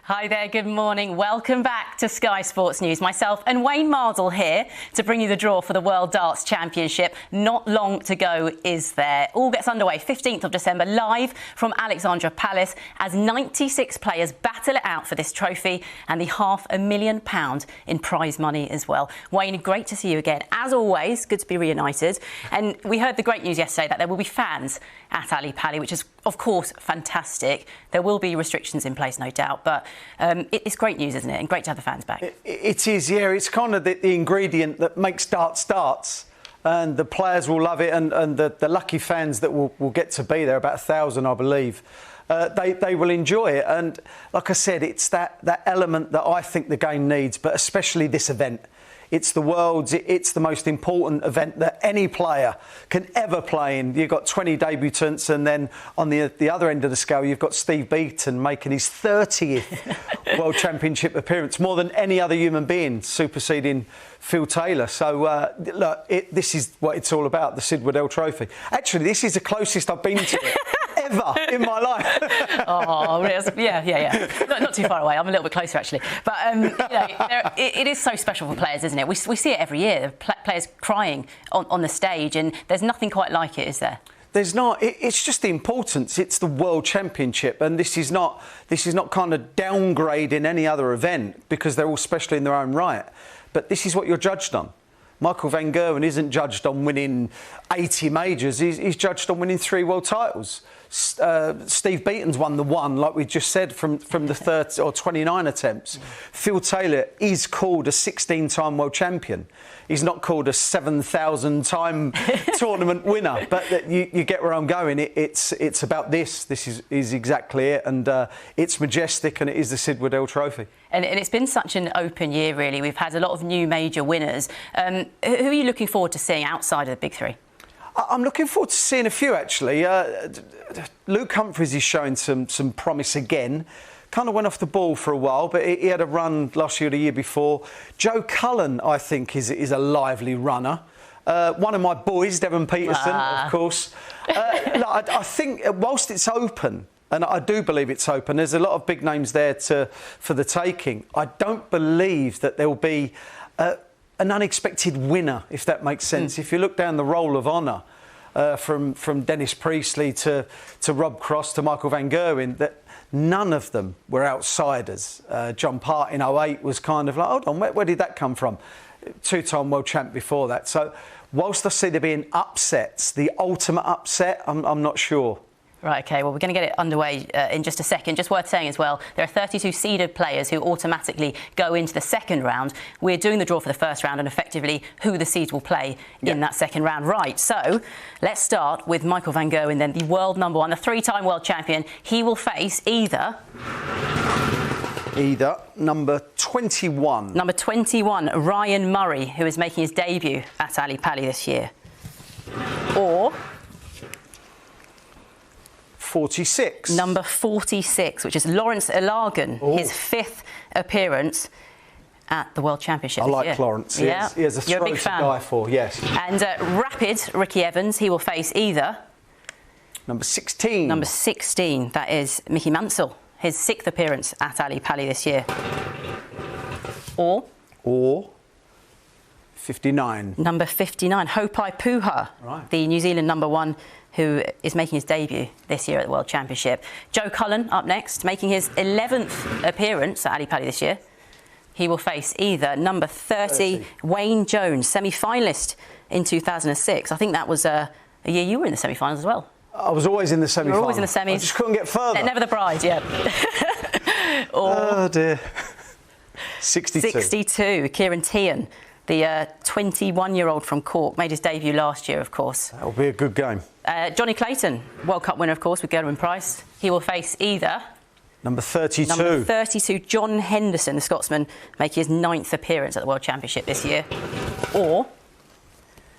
Hi there, good morning. Welcome back to Sky Sports News. Myself and Wayne Mardle here to bring you the draw for the World Darts Championship. Not long to go, is there? All gets underway 15th of December, live from Alexandra Palace, as 96 players battle it out for this trophy and the £500,000 in prize money as well. Wayne, great to see you again. As always, good to be reunited. And we heard the great news yesterday that there will be fans at Ali Pali, which is, of course, fantastic. There will be restrictions in place, no doubt, but it's great news, isn't it? And great to have the fans back. It is, yeah. It's kind of the ingredient that makes darts darts. And the players will love it, and the lucky fans that will get to be there, about 1,000, I believe, they will enjoy it. And like I said, it's that element that I think the game needs, but especially this event. It's the world's, it's the most important event that any player can ever play in. You've got 20 debutants, and then on the other end of the scale, you've got Steve Beaton making his 30th World Championship appearance, more than any other human being, superseding Phil Taylor. So, look, this is what it's all about, the Sid Waddell Trophy. Actually, this is the closest I've been to it ever in my life. Oh, yeah. Not too far away. I'm a little bit closer, actually. But, it is so special for players, isn't it? We see it every year, players crying on the stage, and there's nothing quite like it, is there? There's not. It's just the importance. It's the World Championship, and this is not kind of downgrading any other event, because they're all special in their own right. But this is what you're judged on. Michael van Gerwen isn't judged on winning 80 majors. He's judged on winning 3 world titles. Steve Beaton's won the one, like we just said, from the 30 or 29 attempts. Phil Taylor is called a 16-time world champion. He's not called a 7,000-time tournament winner. But you get where I'm going. It's about this. This is exactly it. And it's majestic, and it is the Sid Waddell Trophy. And it's been such an open year, really. We've had a lot of new major winners. Who are you looking forward to seeing outside of the big three? I'm looking forward to seeing a few, actually. Luke Humphries is showing some promise again. Kind of went off the ball for a while, but he had a run last year or the year before. Joe Cullen, I think, is a lively runner. One of my boys, Devon Peterson, of course. I think whilst it's open, and I do believe it's open, there's a lot of big names there for the taking. I don't believe that there will be an unexpected winner, if that makes sense. If you look down the roll of honour, from Dennis Priestley to Rob Cross to Michael van Gerwen, that none of them were outsiders. John Part in 08 was kind of like, hold on, where did that come from? 2-time world champ before that. So whilst I see there being upsets, the ultimate upset, I'm not sure. Right, OK, well, we're going to get it underway in just a second. Just worth saying as well, there are 32 seeded players who automatically go into the second round. We're doing the draw for the first round and effectively who the seeds will play in that second round. Right, so let's start with Michael van Gerwen, then, the world number 1, the 3-time world champion. He will face either number 21. Number 21, Ryan Murray, who is making his debut at Ali Pali this year. Or 46. Number 46, which is Lawrence Ilagan, his 5th appearance at the World Championship. I like Lawrence. Yeah. He has a throat to die for, yes. And Rapid, Ricky Evans, he will face either number 16. Number 16, that is Mickey Mansell, his 6th appearance at Ali Pali this year. Or 59. Number 59, Hopai Puha, the New Zealand number 1, who is making his debut this year at the World Championship. Joe Cullen up next, making his 11th appearance at Ali Pali this year. He will face either number 30. Wayne Jones, semi-finalist in 2006. I think that was a year you were in the semi-finals as well. I was always in the semi-finals. You were always in the semis. I just couldn't get further. Never the bride, yeah. Oh dear. 62. 62, Kieran Tehan, the 21-year-old from Cork, made his debut last year, of course. That'll be a good game. Johnny Clayton, World Cup winner, of course, with Gerwin Price. He will face either number 32. Number 32, John Henderson, the Scotsman, making his 9th appearance at the World Championship this year. Or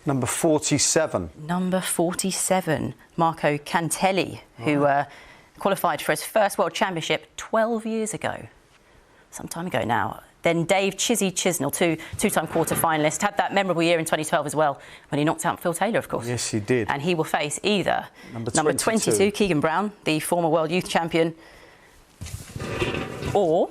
number 47. Number 47, Marco Cantelli, who qualified for his first World Championship 12 years ago. Some time ago now. Then Dave Chizzy Chisnell, two-time quarter-finalist, had that memorable year in 2012 as well, when he knocked out Phil Taylor, of course. Yes, he did. And he will face either number 22, Keegan Brown, the former world youth champion, Or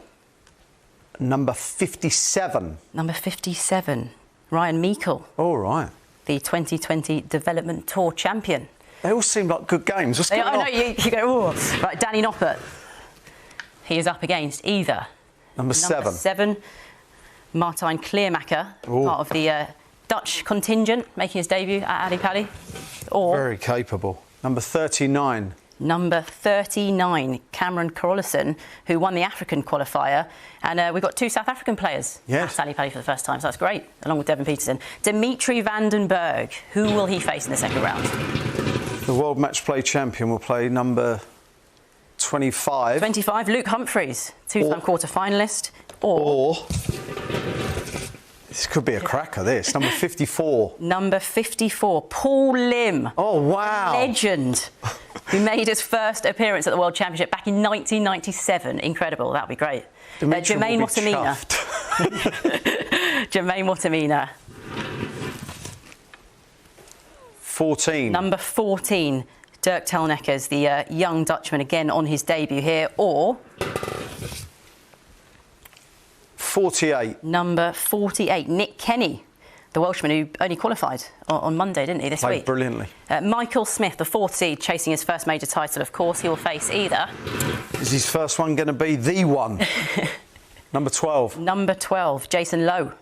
number 57. Number 57, Ryan Meikle. All right. The 2020 Development Tour champion. They all seem like good games. What's going on? I know, you go, oh. Right, Danny Noppert. He is up against either. Number 7, Martijn Kleermaker, part of the Dutch contingent, making his debut at Ali Pali. Or very capable. Number 39. Number 39, Cameron Carolison, who won the African qualifier. And we've got 2 South African players at Ali Pali for the first time, so that's great, along with Devin Peterson. Dimitri van den Berg, who will he face in the second round? The World Match Play champion will play number 25. 25, Luke Humphreys, 2-time quarter-finalist. Or this could be a cracker, this. Number 54. Number 54, Paul Lim. Oh, wow. Legend, who made his first appearance at the World Championship back in 1997. Incredible, that would be great. Jermaine Wattimena. Jermaine Wattimena. 14. Number 14, Dirk Telneckers, the young Dutchman, again on his debut here. Or 48. Number 48, Nick Kenny, the Welshman who only qualified on Monday, didn't he, this week? Played brilliantly. Michael Smith, the 4th seed, chasing his first major title, of course. He will face either. Is his first one going to be the one? Number 12. Number 12, Jason Lowe,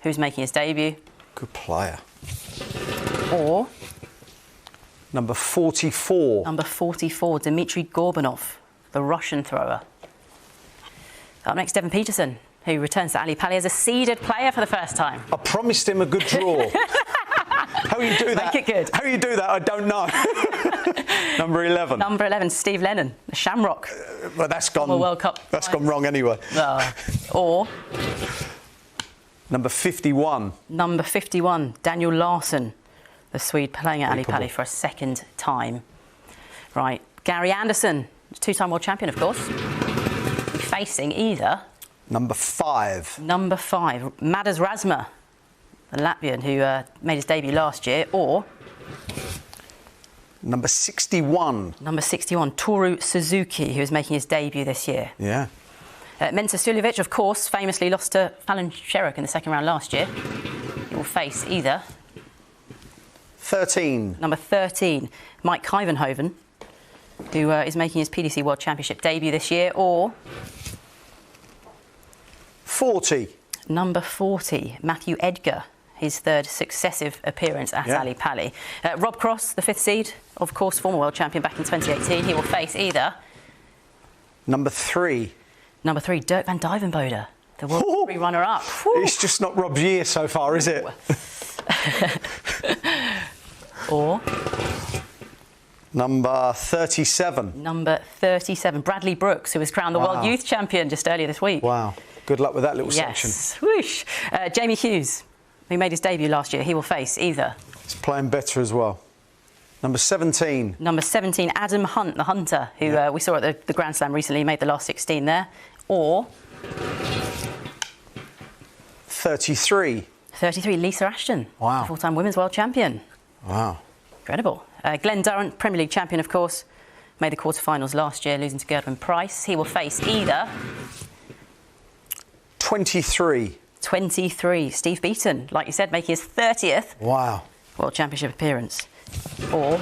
who's making his debut. Good player. Or number 44. Number 44, Dmitry Gorbanov, the Russian thrower. Up next, Devin Peterson, who returns to Ali Pali as a seeded player for the first time. I promised him a good draw. How you do that? Make it good. How you do that, I don't know. Number 11. Number 11, Steve Lennon, the Shamrock. Well, that's gone. World Cup. That's gone wrong anyway. Or number 51. Number 51, Daniel Larsson, the Swede playing at Ali Pali for a second time. Right, Gary Anderson, 2-time world champion, of course. Facing either. Number 5. Number 5, Madas Razma, the Latvian who made his debut last year. Or number 61. Number 61, Toru Suzuki, who is making his debut this year. Yeah. Mensa Suljovic, of course, famously lost to Fallon Sherrock in the second round last year. He will face either. 13. Number 13, Mike Kyvenhoven, who is making his PDC World Championship debut this year. Or 40. Number 40, Matthew Edgar, his 3rd successive appearance at Ali Pali. Rob Cross, the 5th seed, of course, former world champion back in 2018. He will face either. Number 3. Number 3, Dirk van Dijvenbode, the World 3 runner-up. It's just not Rob's year so far, is it? Or number 37. Number 37, Bradley Brooks, who was crowned the World Youth Champion just earlier this week. Wow. Good luck with that little section. Whoosh. Jamie Hughes, who made his debut last year, he will face either. He's playing better as well. Number 17. Number 17, Adam Hunt, the Hunter, who we saw at the Grand Slam recently, made the last 16 there. Or 33. 33, Lisa Ashton, wow, 4-time Women's World Champion. Wow. Incredible. Glenn Durrant, Premier League champion, of course, made the quarterfinals last year, losing to Gerwin Price. He will face either. 23. 23, Steve Beaton, like you said, making his 30th World Championship appearance. Or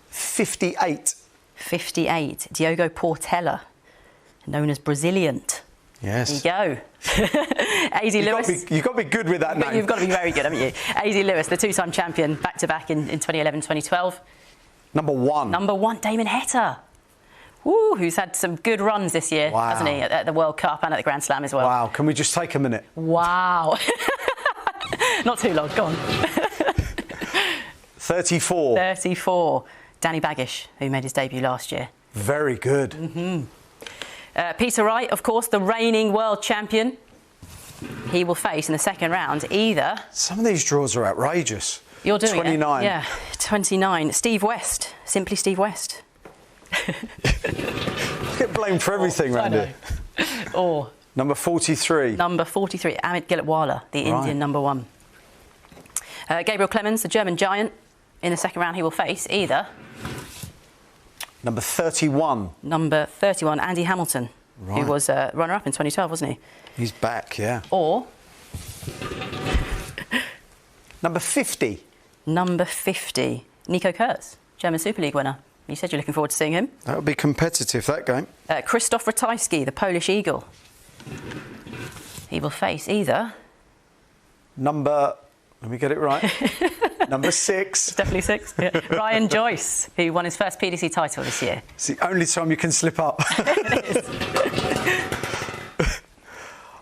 58. 58, Diogo Portela, known as Braziliant. Yes. There you go. AZ Lewis. You've got to be good with that name. You've got to be very good, haven't you? AZ Lewis, the 2-time champion, back-to-back in 2011, 2012. Number 1. Number 1, Damon Hetter. Woo, who's had some good runs this year, hasn't he, at the World Cup and at the Grand Slam as well. Wow, can we just take a minute? Wow. Not too long, go on. 34. 34, Danny Baggish, who made his debut last year. Very good. Mm-hmm. Peter Wright, of course, the reigning world champion. He will face in the second round either. Some of these draws are outrageous. You're doing 29. it. Yeah, 29. Steve West, simply Steve West. Get blamed for everything around here. Or number 43. Number 43, Amit Gilitwala, the Indian number 1. Gabriel Clemens, the German giant. In the second round, he will face either. Number 31. Number 31, Andy Hamilton, who was runner-up in 2012, wasn't he? He's back, yeah. Or... Number 50. Number 50, Nico Kurtz, German Super League winner. You said you're looking forward to seeing him. That'll be competitive, that game. Krzysztof Ratajski, the Polish Eagle. He will face either... Number... Let me get it right. Number 6. It's definitely 6. Yeah. Ryan Joyce, who won his first PDC title this year. It's the only time you can slip up. It is.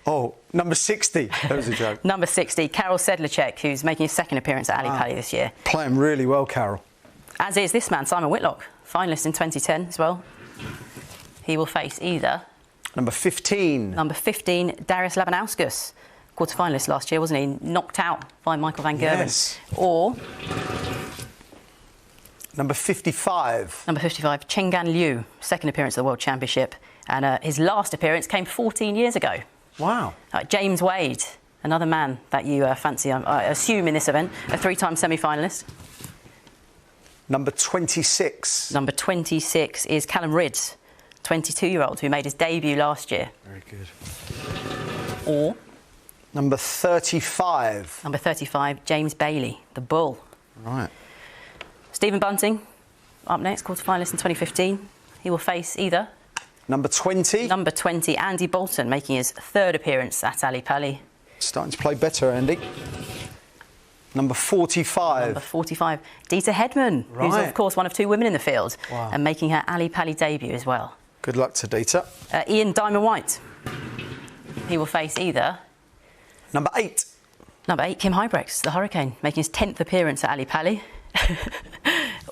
Oh, number 60. That was a joke. Number 60, Karol Sedlacek, who's making his second appearance at Ali Pali this year. Playing really well, Carol. As is this man, Simon Whitlock, finalist in 2010 as well. He will face either... Number 15. Number 15, Darius Labanauskas, quarter-finalist last year, wasn't he? Knocked out by Michael van Gerwen. Yes. Or... Number 55. Number 55, Chengan Liu, second appearance at the World Championship. And his last appearance came 14 years ago. Wow. James Wade, another man that you fancy, I assume, in this event, a 3-time semi-finalist. Number 26. Number 26 is Callum Ridds, 22-year-old, who made his debut last year. Very good. Or... Number 35. Number 35, James Bailey, the Bull. Right. Stephen Bunting, up next, quarter-finalist in 2015. He will face either... Number 20. Number 20, Andy Bolton, making his third appearance at Ali Pali. Starting to play better, Andy. Number 45. Number 45, Dieter Hedman, who's, of course, one of 2 women in the field, and making her Ali Pali debut as well. Good luck to Dieter. Ian Diamond White. He will face either... Number 8. Number 8, Kim Huybrechts, the Hurricane, making his 10th appearance at Ali Pali.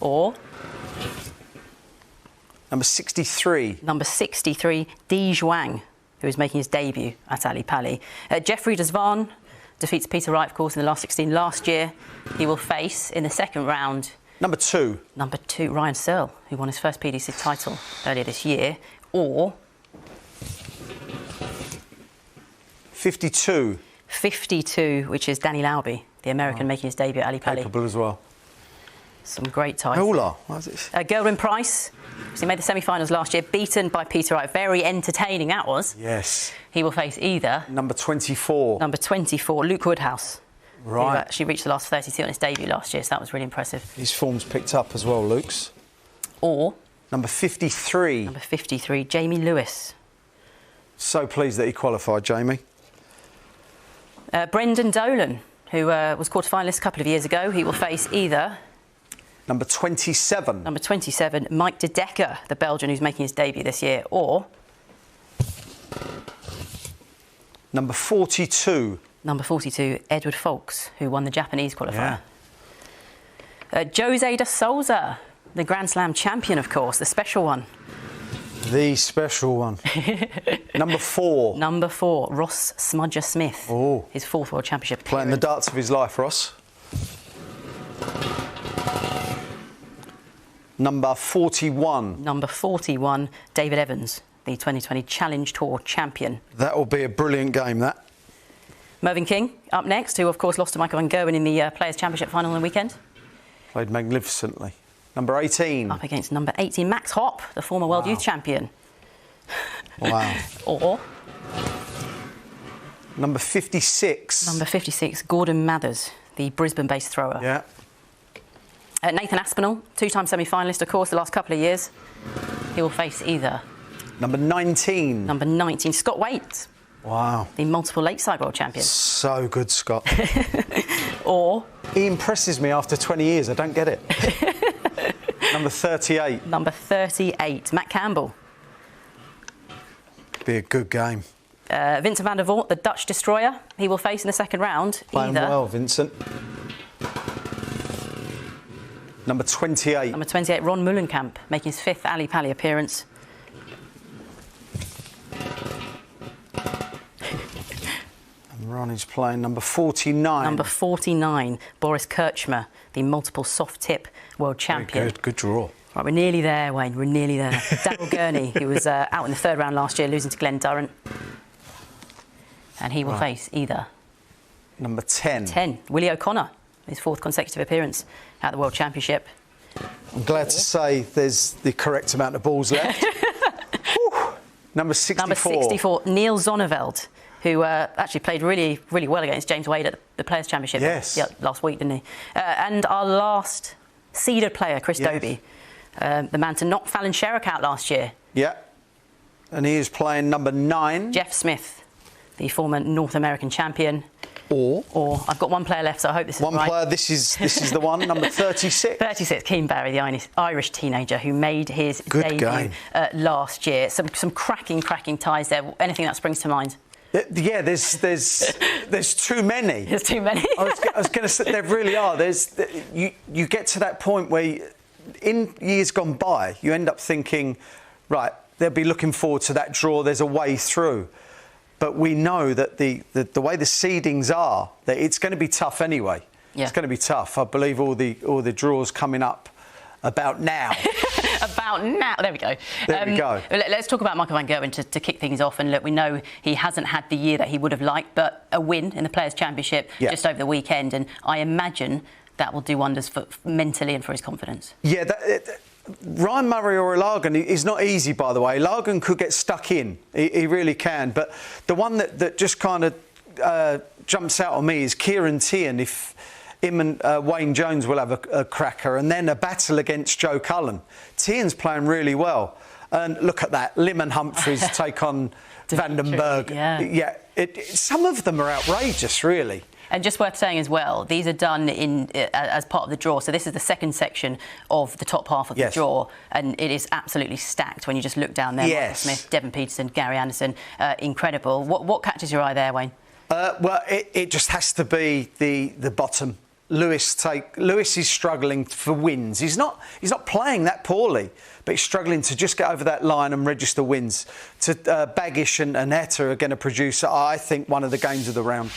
Or... Number 63. Number 63, Di Zhuang, who is making his debut at Ali Pali. Jeffrey Desvan defeats Peter Wright, of course, in the last 16 last year. He will face, in the second round... Number 2. Number 2, Ryan Searle, who won his first PDC title earlier this year. Or... 52. 52, which is Danny Lauby, the American making his debut at Ali Pali. Capable as well. Some great titles. Hola. What is it? Gerwin Price, he made the semi-finals last year, beaten by Peter Wright. Very entertaining that was. Yes. He will face either... Number 24. Number 24, Luke Woodhouse. Right. Who actually reached the last 32 on his debut last year, so that was really impressive. His form's picked up as well, Luke's. Or... Number 53. Number 53, Jamie Lewis. So pleased that he qualified, Jamie. Brendan Dolan, who was quarter-finalist a couple of years ago. He will face either... Number 27. Number 27, Mike de Decker, the Belgian who's making his debut this year. Or... Number 42. Number 42, Edward Foulkes, who won the Japanese qualifier. Jose de Souza, the Grand Slam champion, of course, the special one. The special one. Number 4. Number 4, Ross Smudger Smith. Oh. His 4th World Championship appearance. Playing the darts of his life, Ross. Number 41. Number 41, David Evans, the 2020 Challenge Tour champion. That will be a brilliant game, that. Mervyn King, up next, who, of course, lost to Michael van Gerwen in the Players' Championship final on the weekend. Played magnificently. Number 18. Up against number 18, Max Hopp, the former World Youth Champion. Wow. Or... Number 56. Number 56, Gordon Mathers, the Brisbane-based thrower. Yeah. Nathan Aspinall, 2-time semi-finalist, of course, the last couple of years. He will face either... Number 19. Number 19, Scott Waite. Wow. The multiple Lakeside World Champion. So good, Scott. Or... He impresses me after 20 years. I don't get it. Number 38. Number 38, Matt Campbell. Be a good game. Vincent van der Voort, the Dutch destroyer. He will face in the second round Playing well, Vincent. Number 28. Number 28, Ron Mullenkamp, making his 5th Ali Pali appearance. And Ron is playing number 49. Number 49, Boris Kirchmer, the multiple soft tip world champion. Very good, good draw. Right, we're nearly there, Wayne, we're nearly there. Daryl Gurney, who was out in the 3rd round last year, losing to Glenn Durrant. And he will face either... Number 10. 10, Willie O'Connor, his 4th consecutive appearance at the World Championship. I'm glad to say there's the correct amount of balls left. Number 64. Number 64, Neil Zonoveld, who actually played really, really well against James Wade at the Players' Championship last week, didn't he? And our last seeded player, Chris Dobie, the man to knock Fallon Sherrock out last year. Yeah, and he is playing number 9. Jeff Smith, the former North American champion. Or I've got one player left, so I hope this is one right. player. This is the one, number 36. 36, Keegan Brown, the Irish teenager who made his debut last year. Some cracking ties there. Anything that springs to mind? Yeah, there's too many. There's too many. I was going to say there really are. You get to that point where, in years gone by, you end up thinking, right, they'll be looking forward to that draw. There's a way through. But we know that the way the seedings are, that it's going to be tough anyway. Yeah. It's going to be tough. I believe all the draws coming up about now. About now. There we go. There we go. Let's talk about Michael van Gerwen to kick things off. And look, we know he hasn't had the year that he would have liked, but a win in the Players' Championship just over the weekend. And I imagine that will do wonders for mentally and for his confidence. Yeah, Ryan Murray or Ilagan is not easy, by the way. Ilagan could get stuck in. He really can. But the one that just kind of jumps out on me is Kieran Tierney. If him and Wayne Jones will have a cracker, and then a battle against Joe Cullen. Tierney's playing really well. And look at that. Lim and Humphries take on Vandenberg. Yeah. Some of them are outrageous, really. And just worth saying as well, these are done as part of the draw. So this is the second section of the top half of the draw, and it is absolutely stacked when you just look down there. Michael Smith, Devon Peterson, Gary Anderson, incredible. What catches your eye there, Wayne? Well, it just has to be the bottom. Lewis is struggling for wins. He's not playing that poorly, but he's struggling to just get over that line and register wins. Baggish and Hetter are going to produce, I think, one of the games of the round.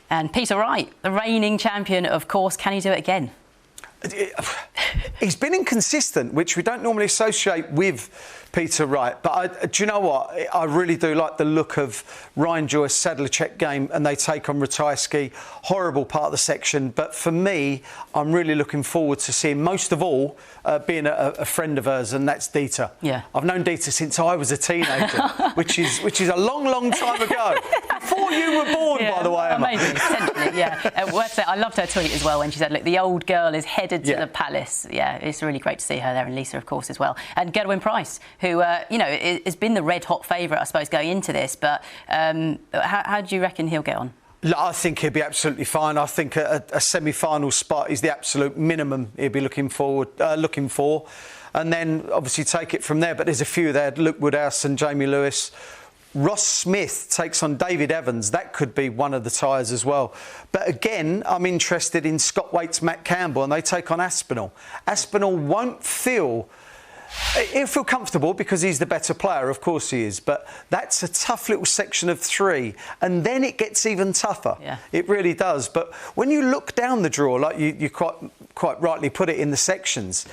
And Peter Wright, the reigning champion, of course, can he do it again? He's been inconsistent, which we don't normally associate with Peter Wright. But do you know what? I really do like the look of Ryan Joyce, Sadlerchek game, and they take on Ratajski. Horrible part of the section. But for me, I'm really looking forward to seeing, most of all, being a friend of hers, and that's Dieter. Yeah. I've known Dieter since I was a teenager, which is a long, long time ago. Before you were born, by the way, Emma. Maybe, potentially, worth saying, I loved her tweet as well when she said, look, the old girl is headed to the palace. Yeah, it's really great to see her there, and Lisa, of course, as well. And Gerwin Price, who, has been the red-hot favourite, I suppose, going into this. But how do you reckon he'll get on? I think he'll be absolutely fine. I think a semi-final spot is the absolute minimum he'll be looking for. And then, obviously, take it from there. But there's a few there. Luke Woodhouse and Jamie Lewis. Ross Smith takes on David Evans. That could be one of the ties as well. But again, I'm interested in Scott Waite's Matt Campbell, and they take on Aspinall. Aspinall won't feel... He'll feel comfortable because he's the better player, of course he is. But that's a tough little section of 3. And then it gets even tougher. Yeah. It really does. But when you look down the draw, like you quite rightly put it in the sections,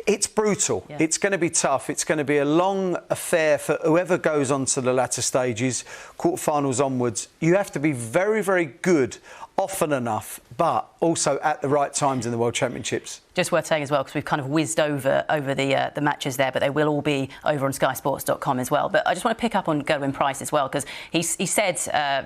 it's brutal. Yeah. It's going to be tough. It's going to be a long affair for whoever goes on to the latter stages, quarterfinals onwards. You have to be very, very good often enough, but also at the right times in the World Championships. Just worth saying as well, because we've kind of whizzed over the matches there, but they will all be over on skysports.com as well. But I just want to pick up on Gerwin Price as well, because he said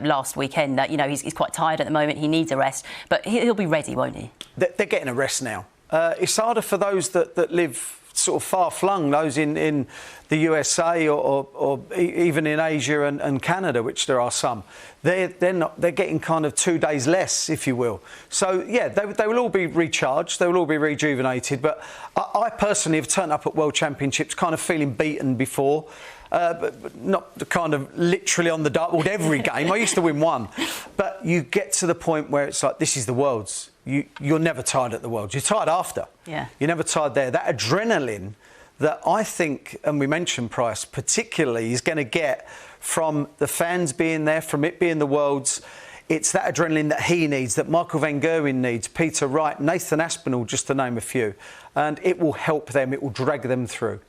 last weekend that, he's quite tired at the moment, he needs a rest, but he'll be ready, won't he? They're getting a rest now. It's harder for those that live sort of far-flung, those in the USA or even in Asia and Canada, which there are some. They're getting kind of 2 days less, if you will. So, yeah, they will all be recharged, they will all be rejuvenated. But I personally have turned up at World Championships kind of feeling beaten before. But not kind of literally on the dartboard every game. I used to win one. But you get to the point where it's like, this is the Worlds. You're never tired at the Worlds. You're tired after. Yeah. You're never tired there. That adrenaline that I think, and we mentioned Price particularly, is going to get from the fans being there, from it being the Worlds. It's that adrenaline that he needs, that Michael van Gerwen needs, Peter Wright, Nathan Aspinall, just to name a few. And it will help them. It will drag them through.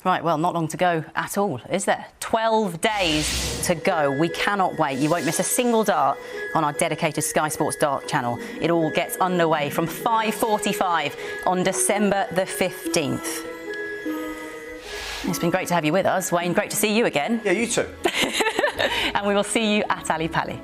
Right, well, not long to go at all, is there? 12 days to go. We cannot wait. You won't miss a single dart on our dedicated Sky Sports Dart channel. It all gets underway from 5:45 on December the 15th. It's been great to have you with us, Wayne. Great to see you again. Yeah, you too. And we will see you at Ali Pali.